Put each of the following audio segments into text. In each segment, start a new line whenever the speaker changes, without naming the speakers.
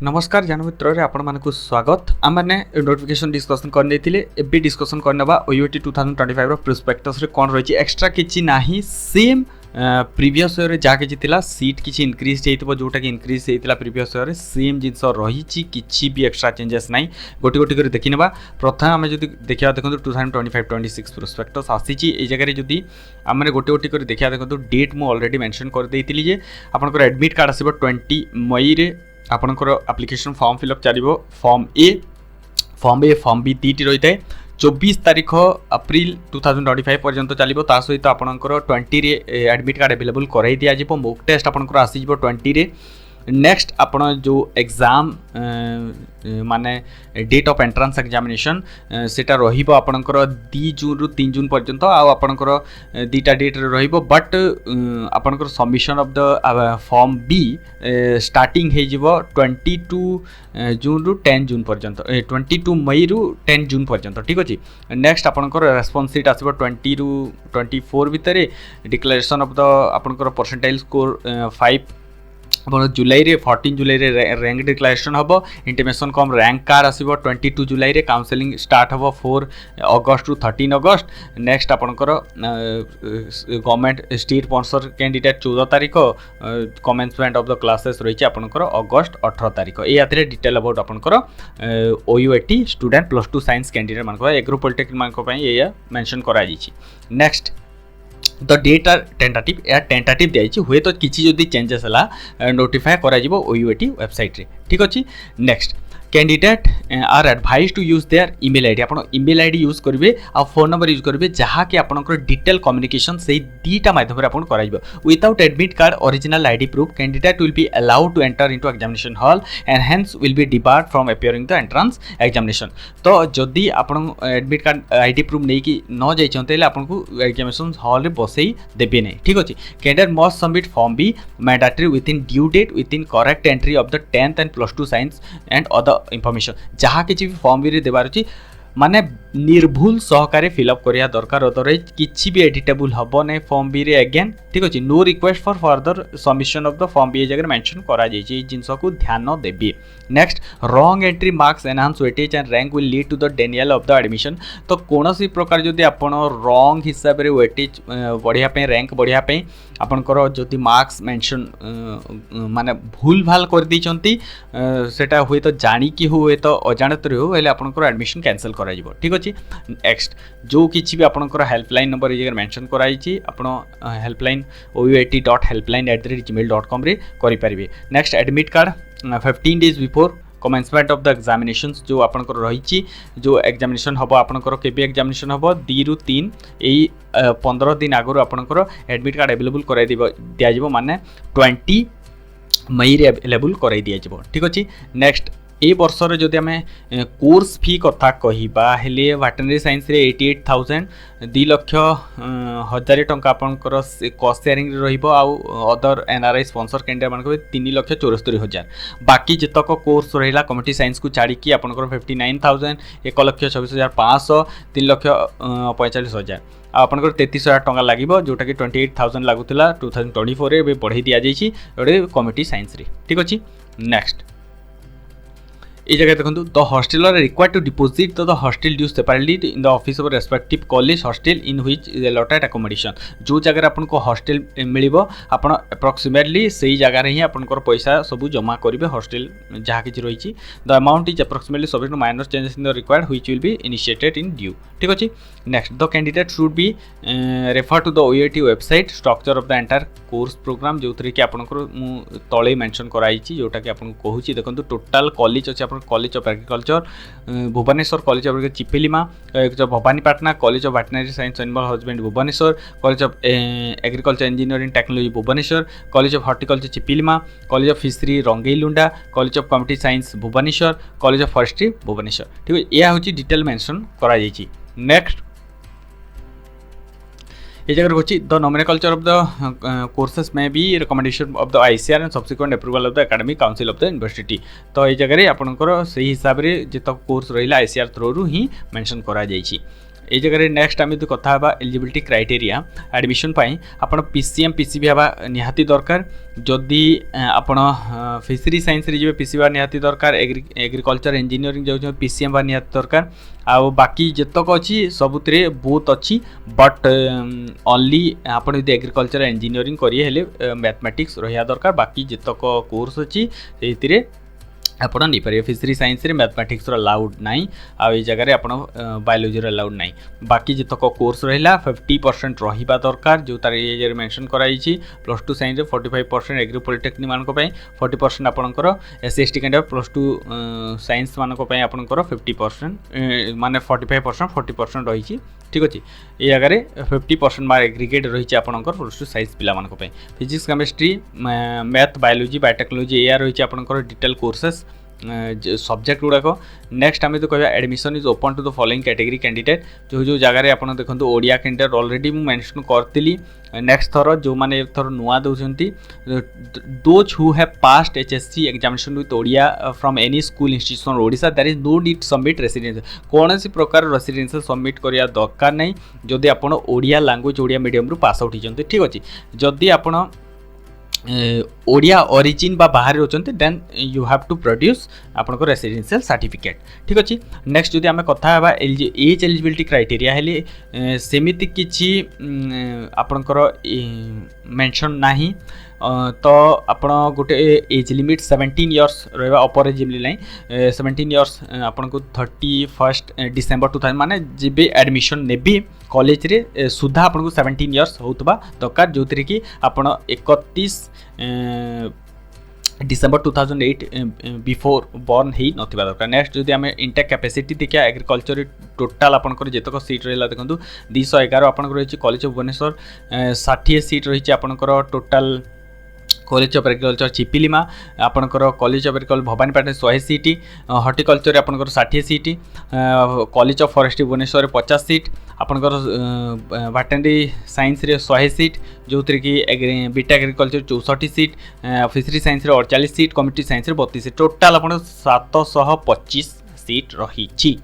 नमस्कार जान मित्र रे आपण मानकु स्वागत आम मैंने नोटिफिकेशन डिस्कसन करने एबी डिस्कसन करने ओयूटी 2025 रो प्रोस्पेक्टस रे कौन रही एक्सट्रा किछि नाही सेम प्रीवियस ईयर जहाँ किसी सीट किसी इनक्रीज होता जोटा कि इनक्रीज होता प्रीवियस ईयर सेम जिनस रही किसी भी एक्सट्रा चेंजेस ना गोटे गोटे कर देखी ना प्रथम आम जो देखा देखो 2025-26 प्रोस्पेक्टस आसी जगह जदि आम गोटे गोटे कर देखा देखो डेट मुझे ऑलरेडी मेंशन कर देती जे आपंकर एडमिट कार्ड आसो 20 मई रे आपंकर एप्लिकेशन फॉर्म फिलअप चलो फॉर्म ए फॉर्म बी दीटी रही है 24 तारीख अप्रैल 2025 पर्यंत चलो ता सहित आपंकर 20 रे एडमिट कार्ड अवेलेबल कराई दिज्व मॉक टेस्ट आपंकर आसीज 20 रे नेक्स्ट आपण जो एग्जाम माने डेट ऑफ एंट्रेंस एग्जामिनेशन सेटा रहिबो आपणकर 2 जून रु 3 जून पर्यंत आपणकर दीटा डेट रहिबो बट आपणकर submission of the form B starting हे जिवो 22 जून रु 10 जून पर्यंत 22 मई रु 10 जून पर्यंत ठीक अछि नेक्स्ट आपणकर रेस्पॉन्स शीट आसीबो 20 रु 24 भितरे डिक्लेरेशन ऑफ द आपणकर परसेंटाइल स्कोर 5 जुलाई रे 14 जुलाई रे रैंक डिक्लेरेशन हम इंटीमेशन कम रैंक कार्ड आसो 22 जुलाई रे काउंसलिंग स्टार्ट हम 4 अगस्त रु 13 अगस्त नेक्स्ट आपंकर गवर्नमेंट स्टेट स्पॉन्सर कैंडिडेट 14 तारीख कमेंसमेंट ऑफ द क्लासेस रही आपंकर अगस्त 18 तारीख ये डिटेल अबाउट आपंकर ओयूएटी स्टूडेंट +2 साइंस कैंडिडेट मान एग्रो पॉलिटेक्निक मान ये मेंशन करा नेक्स्ट द डेट आर टेंटाटिव या टेंटाटिव दिखाई हुए तो किसी जदि चेंजेस है नोटिफाई करा ओयूएटी वेबसाइट रे ठीक अच्छे next candidate are advised to use their email ID आप ईमेल आईडी यूज करेंगे आ फोन नंबर यूज करेंगे जहाँ कि आपंकर डिटेल कम्युनिकेशन से दीटा माध्यम आप without admit card original ID proof candidate will be allowed to enter into examination hall and hence will be debarred from appearing the entrance examination तो जदि आप एडमिट कार्ड आईडी प्रूफ नहीं कि न जाइए आपको एग्जामिनेशन हॉल रे बसई देवे नहीं ठीक अच्छे candidate must submit form B mandatory within due date within correct entry of the 10th and +2 science and other information जहाँ किसी भी फॉर्म भी देवार अच्छी माने निर्भुल सहकारे फिलअप करिया दरकार अदरवाइज किसी भी एडिटेबल हम ना फॉर्म बी रे अगेन ठीक अच्छे no request for further submission of the form B जगह मेंशन करा जिनस को ध्यान देवी next wrong entry marks enhance weightage and rank will lead to the denial of the admission तो कौन सी प्रकार जदि आपण रॉन्ग हिसाब से वेटेज बढ़िया रैंक बढ़िया आपणकर जदि मार्क्स मेंशन माने भूल भाल कर दी सेटा हुए तो जानिकी हुए तो अजाणत हो आपणकर एडमिशन कैंसल कर ठीक अच्छे नेक्स्ट जो किसी भी आपंकर हेल्पलाइन नंबर ये मेंशन कराई आप हेल्पलाइन out.helpline@gmail.com रे करें next admit card 15 days before commencement of the examination जो आपंकर रही जो एग्जामिनेशन हम आपंकर केबी एग्जामिनेशन हम 2 ରୁ 3 यही 15 दिन आगु आपंकर एडमिट कार्ड अवेलेबल कराई दिज्व माने 20 मई रे अवेलेबल कराई दिज्व ठीक अच्छे नेक्स्ट ए वर्षर जदि आम कोर्स फी कथा कहवा हेले वेटरनरी साइंस रे 88,000 2,00,000 टंका आपंकर कॉस्ट शेयरिंग आउ अदर एनआरआई स्पॉन्सर कैंडिडेट मान 3,74,000 बाकी जितक कोर्स रहा कम्युनिटी साइंस को छाड़ी आपंकर 59,000 1,26,500 3,45,000 आपंकर 33,000 टंका लगे जोटा कि 28,000 लगुला 2024 रे बढ़ाई दि जाइए कम्युनिटी साइंस रे ठीक अच्छे नेक्स्ट ये जगह देखो the hosteller required to deposit the hostel dues separately in the office of respective college hostel in which allotted accommodation जो जगह आपको हॉस्टेल मिलिबो आपण अप्रोक्सीमेटली सही जगह ही आपनकर पैसा सब जमा करेंगे हॉस्टेल जहाँ किसी रही the amount is approximately subject to minor changes in the required which will be initiated in due ठीक अच्छे next the candidate should be refer to the OUAT website structure of the entire course programme जो थी कि आपंकर तले mention कराई जोटा कि आपको कहूँ देखो टोटाल कॉलेज अच्छे college of agriculture Bhubaneswar college of Chiplima college of Bhawanipatna college of veterinary science animal husband Bhubaneswar college of agriculture engineering technology Bhubaneswar college of horticulture Chiplima college of fishery Rangeilunda college of community science Bhubaneswar college of forestry Bhubaneswar ठीक है यह हूँ detail mention कराई next ये जगह रोची the nomenclature of the courses में भी recommendation of the ICR and subsequent approval of the academic council of the university तो ये जगह आपंकर से हिसाब से जितक कोर्स रहा आईसीआर थ्रू ही मेंशन करा ये जगह नेक्स्ट आम कथा एलिजिबिलिटी क्राइटेरिया एडमिशन आपण पीसीएम पीसीबी हवा निहाती दरकार जदि आपण फिशरी साइंस रे जे पीसीबी निहाती दरकार एग्रीकल्चर इंजीनियरिंग जो पीसीएम बा निहाती दरकार आ बाकी जतक अच्छी सबुतरे बहुत अच्छी बट ओनली आपण यदि एग्रीकल्चर इंजीनियरिंग करिए मैथमेटिक्स रहा दरकार बाकी जतक कोर्स अच्छी से आपण नहीं पारे फिशरी साइंस रे मैथमेटिक्स अलाउड नहीं आ जगह आप बायोलोजी अलाउड नहीं बाकी जितक कोर्स रहा 50% रहा दरकार जो तार ये मेंशन कराई +2 साइंस 45% एग्री पॉलिटेक्निक मानक 40% आपंकर एससी एसटी कैंडिडेट +2 साइंस मानक आपंकर 50% माने 45% 40% रही ठीक अच्छे ये जगह 50% मार्क एग्रीगेट रही आपंकर +2 साइंस पिला मानक physics chemistry math biology biotechnology या रही आपंकर डिटेल कोर्सेस सब्जेक्ट गुड़ाक नेक्स्ट आम तो कह admission is open to the following category candidate जो जगह आप देखो ओडिया कैंडिडेट ऑलरेडी मुझे मेंशन करती नेक्स्ट थर जो मैंने थर नुआ दौरान those who have passed HSC examination with Odia from any school institution Odisha that is no need submit residential कौन सी प्रकार रेसिडेंशियल सबमिट करिया दरकार नहीं जदि आप Odia language Odia medium pass out होती ठीक अच्छे जदि आप ओडिया ओरिजिन बा बाहर रोचंती then you have to produce आपनको रेसिडेंशियल सर्टिफिकेट ठीक अच्छे नेक्स्ट जदि आम कथा एज एलिजिबिलिटी क्राइटेरिया हेले सेमिति किछि आपनकर मेंशन नाही तो आपण गोटे एज लिमिट 17 इयर्स रहा अपर एज लिमिट नहीं 17 इयर्स आपन को 31 डिसेंबर 2000 माने जेबे एडमिशन नेबी कॉलेज रे सुधा आपन को 17 इयर्स होतबा दरकार जो कि आपण 31 डिसेंबर 2008 बिफोर बॉर्न ही नथिबा दरकार नेक्स्ट जदि आम इंटेक कैपेसिटी देखिए एग्रीकल्चर टोटाल आपंकर जितक सीट रहा देखो 211 आपंकर रही कॉलेज ऑफ भुवनेश्वर 60 सीट रही आपंकर total college of agriculture Chiplima आपंकर college of agriculture Bhawanipatna 100 seat horticulture आपंकर 60 seat college of forestry Bhubaneswar 50 seat आपंकर वेटरनरी साइंस रे 100 सीट जो कि बीटा एग्रीकल्चर 64 सीट फिशरी साइंस रे 48 सीट कम्युनिटी साइंस रे 32 सीट टोटाल आप 725 सीट रही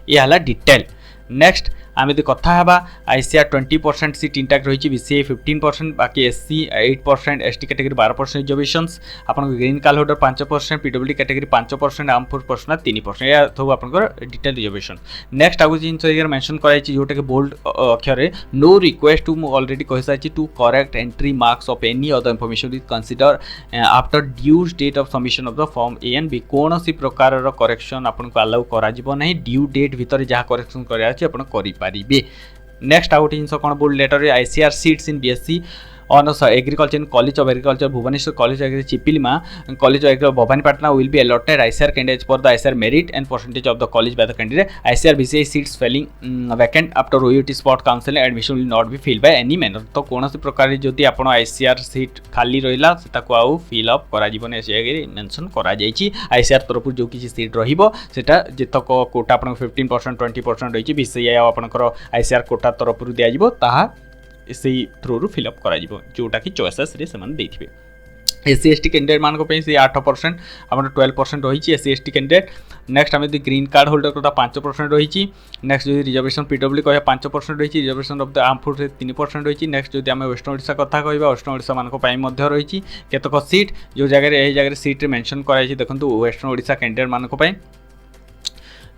ये है डिटेल नेक्स्ट आम यदि कथा आईसीआर 20% सीट इंटैक्ट रही बीसीए 15% बाकी एससी 8% एसटी कैटेगरी 12% रिजर्वेशंस आपन green card holder 5% PWD category 5% arm force personal 3% या सब आपनकर डिटेल रिजर्वेशन नेक्स्ट आगु जिनस एगर मेंशन कराई जोटा कि बोल्ड अक्षर नो रिक्वेस्ट टू ऑलरेडी कहि साइछि to correct entry marks of any other information is consider after due date of submission of the form A and B कौन सी प्रकार करेक्शन आपनको अलाउ करा जिवो नहीं ड्यू डेट भितर जहाँ करेक्शन करा अछि आपन करि पारिबे नेक्स्ट आउट जिन कौन bold letter ICR seats in BSc honours agriculture in college of agriculture Bhubaneswar college of Chiplima college of agriculture Bhawanipatna will be allotted ICR candidates for the ICR merit and percentage of the college by the candidate ICR BCA seats falling vacant after OUT spot counselling admission will not be fill by any manner तो कौन सी प्रकार जदि आप ICR seat खाली रहा आउ fill up कराने मेंशन करा आईसीआर तरफ जो किसी सीट रहा जितक कोटा आप 15% 20% रही बीसीए आपंकर आईसीआर कोटा तरफ दिज्व से थ्रू फिलअप करा जोटा कि चॉइसेस रे सेमान देथिबे एससी एसटी कैंडिडेट मान को से 8% आम 12% रही एससी एसटी कैंडिडेट नेक्स्ट आम ग्रीन कार्ड होल्डर कथा 5% रही नेक्स्ट जो रिजर्वेशन पीडब्ल्यू कह 5% रही reservation of the arm force 3% रही नेक्स्ट जो आम वेस्ट ओडिशा कथा कह वेस्ट ओडिशा मान रही केतक सीट जो जगह सीट मेंशन कराई देखो वेस्ट ओडिशा कैंडिडेट मान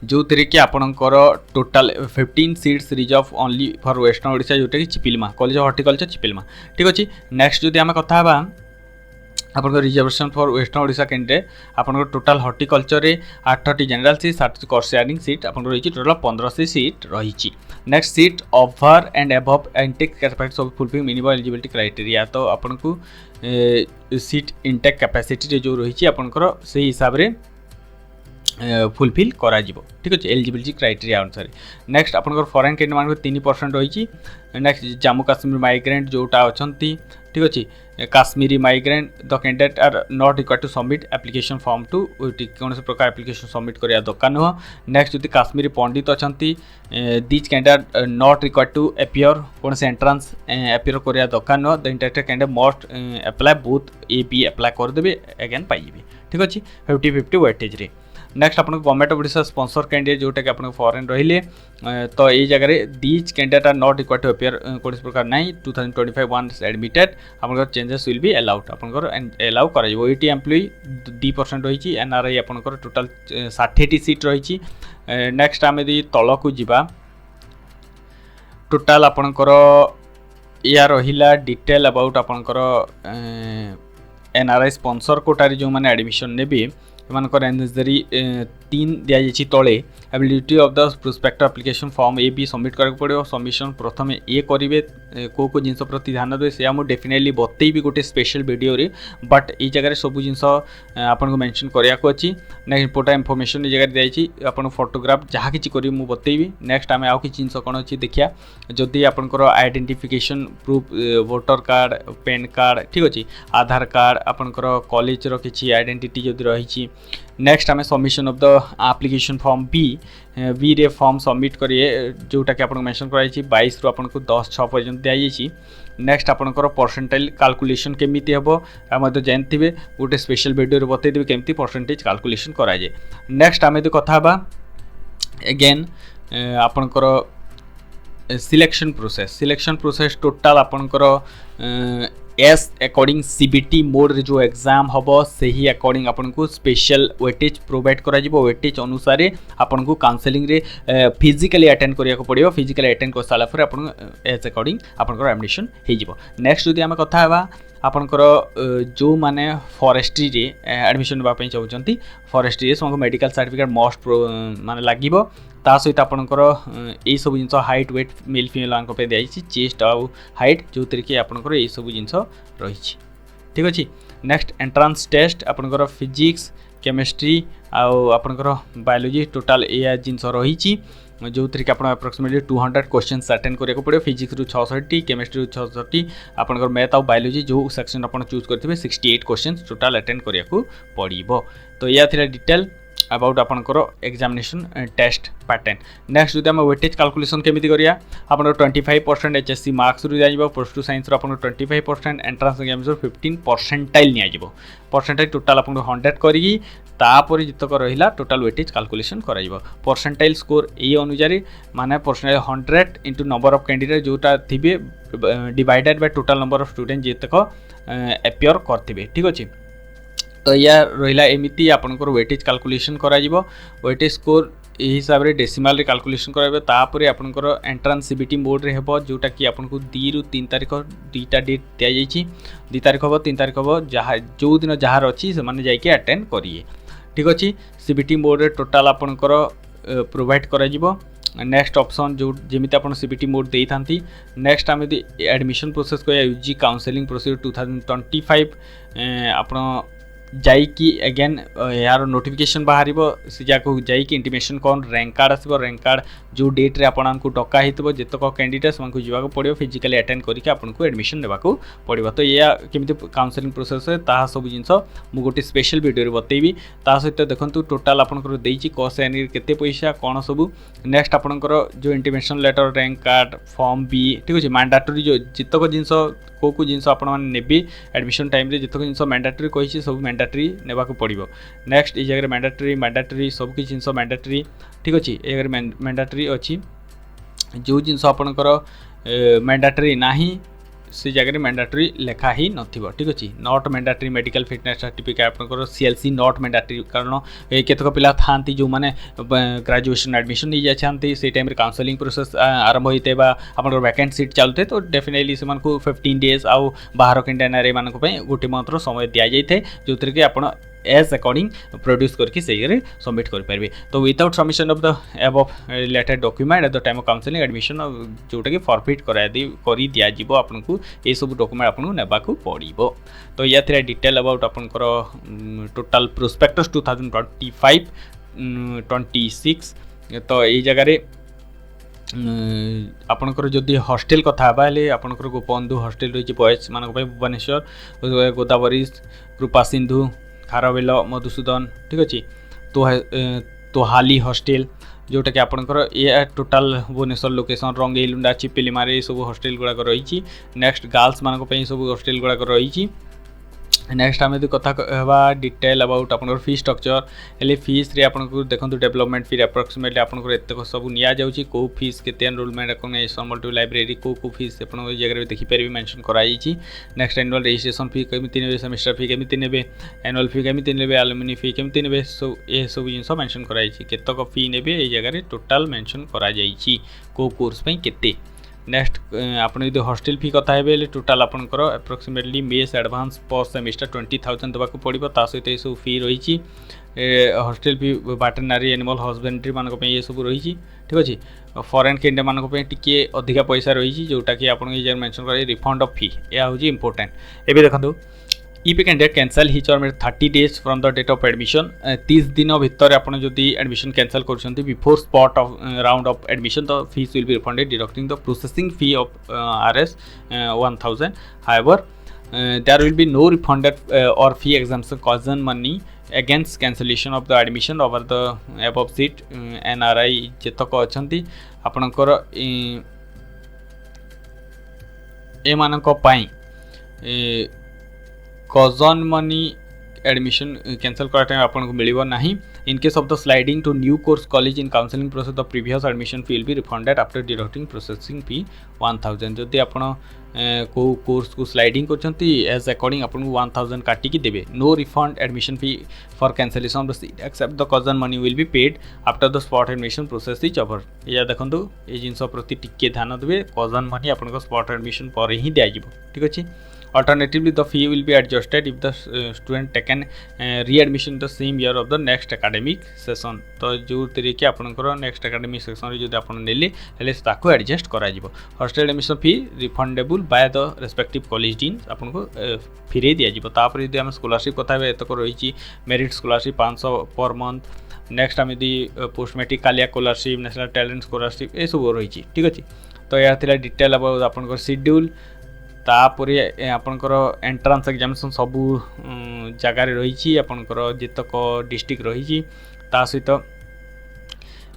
जो थी कि आपणकर total 15 seats reserve only for western Odisha जोटा कि चिपिलिमा कॉलेज ऑफ हॉर्टिकल्चर चिपिलिमा ठीक अच्छे नेक्स्ट जो आम कथा आप reservation for western Odisha candidate आपंकर टोटाल हॉर्टिकल्चर रे 8टी जनरल सीट 7 कोर्सियरिंग सीट आप रही टोटाल 15 सीट रही next seat over and above intake capacity of fulfilling minimum eligibility criteria तो आपन को सीट इंटेक कैपेसिटी जो रही आपंकर से हिसाब से फुलफिल करा ठीक अच्छे एलिजिबिलिटी क्राइटेरिया अनुसार नेक्स्ट आपंकर फॉरेन कैंडिडेट मान 3% रही नेक्स्ट जम्मू काश्मीर माइग्रेंट जोटा अच्छा ठीक अच्छे Kashmiri migrant the candidate are not required to submit application form to कौन से प्रकार एप्लिकेशन सबमिट करिया दरकार नुह नेक्स्ट जो काश्मीरी पंडित अच्छा these candidate not required to appear कौन से एंट्रांस एपियर करिया दरकार नुह the interested candidate must apply both A B apply करदेवे अगेन पाइबे ठीक अच्छे 50-50 वेटेज रे नेक्स्ट आपन government of Odisha sponsor candidate जोटा कि आपन फॉरेन रहिले तो ये जगह these candidate are not required to appear कोन प्रकार नहीं 2025 वंस एडमिटेड आपन चेंजेस विल बी अलाउड आपन अलाउ करा जिवो ओईटी एम्प्लॉय 2% रही छि एनआरआई आपन टोटल 60 टी सीट रही छि नेक्स्ट आमे दी तल को जिबा टोटल आपन या रहिला डिटेल अबाउट आपन एनआरआई स्पॉन्सर कोटारी जो माने एडमिशन नेबी एमानकर एनएसरी 3 दिया जाइछि तळे ability of the prospect application form A B submit करके पड़ो सबमिशन प्रथम ए करिवे को जिनस प्रति ध्यान दे से हम डेफिनेटली बतेबी गोटे स्पेशल वीडियो रे बट ई जगह सब जिनस आपन को मेंशन करिया को अछि नेक्स्ट इंपोर्टेंट इंफॉर्मेशन ई जगह दियाइछि आपन फोटोग्राफ जहा किछि करि मु बतेबी नेक्स्ट आमे आउ किछि जिनस कोन अछि देखिया जदि आपन को identification proof voter card pan card ठीक अछि आधार कार्ड आपन को कॉलेज रो किछि आइडेंटिटी जदि रहिछि नेक्स्ट आम submission of the application form B रे फॉर्म सबमिट करिए जोटा कि आपन मेंशन कराई 22 रु आपन को 10/6 पर्यंत दिया जाइछि नेक्स्ट आपनकर परसेंटाइल कैलकुलेशन केमिति हेबो हम तो जानथिबे गोटे स्पेशल वीडियो रे बतै देबे केमिति परसेंटेज कैलकुलेशन करा जाय नेक्स्ट आमे तो कथा बा अगेन आपनकर सिलेक्शन प्रोसेस टोटल आपनकर एस अकॉर्डिंग सीबीटी मोड रे जो एग्जाम हबो से ही अकॉर्डिंग आपन को स्पेशल वेटेज प्रोवाइड करा जिवो वेटेज अनुसार आपन को काउंसलिंग रे फिजिकली अटेंड करिया को पड़ियो फिजिकली अटेंड कर साला पर आपन एस अकॉर्डिंग आपन को एडमिशन हे जिवो नेक्स्ट जदि हम कथा हेबा आपनकर जो माने फॉरेस्ट्री रे एडमिशन बा पई चाहउचंती फॉरेस्ट्री रे समको मेडिकल सर्टिफिकेट मस्ट माने लागिवो ता सहित आपनकर ए सब जिनस हाइट वेट मेल फीमेल आंक पे दियाइछि चेस्ट आउ हाइट जो तरीके आपनकर ए सब जिनस रहिछि ठीक अछि नेक्स्ट एंट्रेंस टेस्ट आपनकर फिजिक्स केमिस्ट्री आउ आपनकर बायोलॉजी टोटल ए जिनस रहिछि जो तरीके आप अप्रोक्सीमेटली 200 क्वेश्चन अटेंड करिया को पड़ो फिजिक्स रु 66 केमिस्ट्री रु 66 आपनकर मैथ और बायोलॉजी जो सेक्शन अपन चूज करथिबे 68 क्वेश्चन टोटल अटेंड करिया को पड़िबो तो या थिला डिटेल अबाउट आपनकर एग्जामिनेशन टेस्ट पैटर्न नेक्स्ट जदि हम वेटेज कैलकुलेशन केमिति करिया आपन 25% एचएससी मार्क्स रु जाइबो प्लस टू साइंस रो आपन 25% एंट्रेंस एग्जाम रो 15 परसेंटाइल निया जिवो परसेंटाइल टोटल आपन 100 करिगी तापर जितक रहिला टोटल वेटेज कैलकुलेशन करा जिवो परसेंटाइल स्कोर ए अनुसार माने percentile 100 into number of candidate जोटा थिबे divided by total number of student जितक अपीयर करथिबे ठीक अछि तो या रहिला एमिति आपनकर वेटेज कैलकुलेशन करा जिवो वेटेज स्कोर ए हिसाब रे डेसिमल रे कैलकुलेशन कराबे तापरे आपनकर एंट्रेंस सीबीटी मोड रे हेबो जोटा कि आपनको 2 रु 3 तारिख दुईटा डेट दिया जाइछि 2 तारिख हो 3 तारिख हो जहा जो दिन जहार अछि से माने जाय के अटेंड करिए ठीक अछि सीबीटी मोड रे टोटल आपनकर प्रोवाइड करा जिवो नेक्स्ट ऑप्शन जो जेमिति आपन सीबीटी मोड देई थांती नेक्स्ट आमे एडमिशन प्रोसेस को यूजी काउंसलिंग प्रोसीजर 2025 आपन जाइकी अगेन यार नोटिफिकेशन बाहर से जाको जाइकी इंटीमेशन कौन रैंक कार्ड आसो रैंक कार्ड जो डेट रे आपन को डका हितबो जेतक कैंडिडेट से जीवा पड़ो फिजिकली अटेंड करके आपन को एडमिशन देवा पड़ो तो या केमिति काउंसलिंग प्रोसेस है ता सब जिनस मु गोटे स्पेशल वीडियो रे बतेबी ता सहित देखंतु टोटल आपन देइची कस एनी केते पैसा कोन सब नेक्स्ट आपन जो intimation letter rank card form B ठीक अछि मैंडेटरी जो जितक जिनस को जिनस आपण माने नेबी एडमिशन टाइम रे जितक जिनस मैंडेटरी कहिछि सब मैंडेटरी नेबा को पड़िबो नेक्स्ट ई जगह मैंडेटरी सब कि जिनस मैंडेटरी ठीक अछि ए जगह मैंडेटरी अछि जो जिनस आपनकर मैंडेटरी नाही से जगह मैंडेटरी लेखा ही नथिबो ठीक अछि not mandatory medical fitness certificate आपनकर सीएलसी नॉट मैंडेटरी कारण केतक पिला थांती जो माने ग्रेजुएशन एडमिशन नि जाय छांती से टाइम रे काउंसलिंग प्रोसेस आरंभ होइते बा आपनकर वैकेंट सीट चलते तो डेफिनेटली से को 15 डेज आउ बाहर कैंडिडेट रे मानको पे गोटे मात्र समय दिया जाइथे जोतरे कि आपण एज अकॉर्डिंग प्रोड्यूस करके सही सबमिट कर पारे तो without submission of the above related document at the time of counselling admission जोटा कि फॉरफिट कर दिया जीवो आपको ये सब डॉक्यूमेंट आपको नेबा को पड़ो तो या थिरा डिटेल अबाउट आपनकर टोटल प्रोस्पेक्टस 2025 26 तो ये जगह आपनकर जदि हॉस्टेल कथा हेले आपनकर गोपबंधु हॉस्टेल रही बॉयज मान भुवनेश्वर गोदावरी कृपा सिंधु खारवेल मधुसूदन ठीक अच्छे तोहाली हॉस्टेल जोटा कि आपनकर ये टोटाल भुवनेश्वर लोकेशन रंगेलुंडा चिपिलीमारे सब हॉस्टेल गुड़ाक रही नेक्स्ट गर्ल्स मान सब हॉस्टेल गुड़ाक रही नेक्स्ट आम यदि कथा कहवा डिटेल अबाउट आपन फी स्ट्रक्चर हेल्ले फीस रे आपन देखो डेवलपमेंट फी अप्रोक्सीमेटली आपन एत सब नि जाऊँगी कौ फीस के एनरोलमेंट अकोमोडेशन मल्टीपल लाइब्रेरी कौ फीस आप जगह देखिपारे मेंशन कराई। नेक्स्ट एनुअल रजिस्ट्रेशन फी केमी ने सेमिस्टर फी केमी ने एनुअल फी केमी ने एलुमिनी फी केमी ने सब ये सब जिन मेंशन कराई केतक फी ने ये जगह टोटाल मेंशन करा कौ कोर्स केते। नेक्स्ट आप हॉस्टेल फी कथा है टोटाल आपंकर अप्रोक्सीमेटली मेस एडवांस पर सेमिस्टर 20,000 देवाक पड़ो ता सहित ये सब फी रही हॉस्टेल फी वेटरनरी एनिमल हस्बेंड्री मान ये सब रही ठीक अच्छे। फॉरेन कैंडिडेट मान टी अधिका पैसा रही जोटा कि आप मेंशन कर रिफंड ऑफ फी यह हूँ इंपोर्टेंट। एवं देखो इफ कैंडिडेट कैंसल हिज और 30 days from the date of admission 30 दिन भितर आपन जदि एडमिशन कैंसल कर before spot of round of admission तो fees will be refunded deducting the processing fee of RS 1000। However there will be no refunded or fee exemption caution money against cancellation of the admission over the above seat NRI जेतक अच्छी आपणकर एमानक पाई caution money admission cancel करा time आपको मिलिबो नहीं। In case of the sliding to new course college in counselling process the previous admission fee will be refunded after deducting processing fee 1000। जदि आप को कोर्स को स्लाइडिंग करछंती एज अकॉर्डिंग आपको 1000 काटिकी देबे। No refund admission fee for cancellation of the seat except the caution money will be paid after the spot admission process is over. या देखंतु ए जिंस प्रति टिके ध्यान देबे कजन मनी आपन स्पॉट एडमिशन पर ही दिया जिवो ठीक अछि। Alternatively, the fee will be adjusted if the student taken re-admission in the same year of the next academic session। तो जो तरीके आपनकर नेक्स्ट एकेडमिक सेक्शन रे जदि आपन नेले हेले ताको एडजस्ट करा जिवो। Hostel admission fee refundable by the respective college dean आपनको फिरे दिया जिवो। तापर यदि हम स्कॉलरशिप कथा बे एतक रही merit scholarship 500 per month. Next आम यदि post matric Kalia scholarship national talent scholarship ये सब रही ठीक अच्छे। तो यह थिला डिटेल अबाउट आपनकर शेड्यूल तापरे आपनकर एंट्रांस एग्जामिनेशन सबू जगार रही आपनकर जेतक डिस्ट्रिक्ट रही ता सहित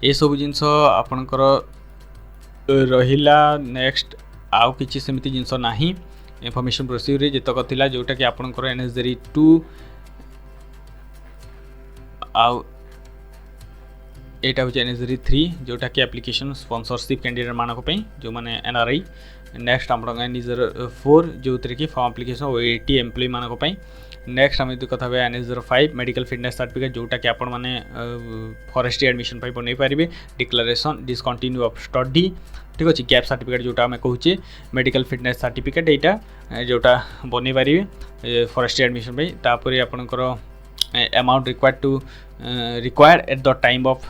ये सब जिनस आपनकर रहिला। नेक्स्ट आउ किछि सेमिति जिनस नाही इनफॉरमेशन प्रोसीजर जेतक थिला जोटा कि आपनकर NSJRE 2 आउ एटा हो NSJRE 3 जोटा कि एप्लिकेशन स्पॉन्सरशिप कैंडिडेट मानक पई जो माने NRI। नेक्स्ट आप NSJRE 4 जो कि फॉर्म एप्लिकेशन OAT एम्प्लॉय मानक पई। नेक्स्ट आम कथा NSJRE 5 मेडिकल फिटनेस सर्टिफिकेट जोटा कि आपण माने फॉरेस्ट्री एडमिशन पाई बनै पारिबे। डिक्लेरेशन डिसकंटिन्यू ऑफ स्टडी ठीक अच्छे। गैप सर्टिफिकेट जोटा आम कहूचे मेडिकल फिटनेस सर्टिफिकेट यहाँ जोटा बनै पारिबे फॉरेस्ट्री एडमिशन पाई। तापर आपनकर amount required at the time of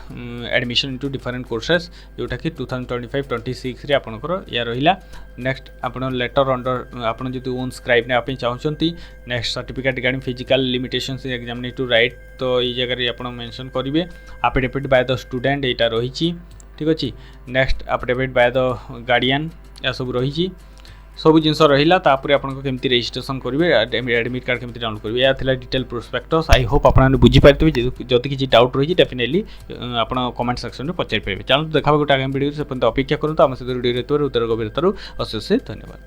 admission into different courses जोटा कि 2025-26 रे आपनकर या रहिला। नेक्स्ट आपन लेटर अंडर आपन जदि ओन स्क्राइब ने आपन चाहउछंती next certificate regarding physical limitations examination to write तो ये जगह रे आपन मेंशन करिवे। एफिडेविट बाय द स्टूडेंट एटा रहिछि ठीक अछि। Next affidavit by the guardian या सब रहिछि सब जिनस रहा। तापर आपको केमती रजिस्ट्रेशन करेंगे एडमिट कार्ड केमती डाउनलोड करेंगे यह थिला डिटेल प्रोस्पेक्टस। आई होप आपने बुझीपारे जदि किसी डाउट रही डेफिनेटली आप कमेंट सेक्शन में पचारि पारे। चैनल देखा गोटे आगामी वीडियो से अपेक्षा करूँ आम सहित वीडियो उत्तर गभीरतार अशेष धन्यवाद।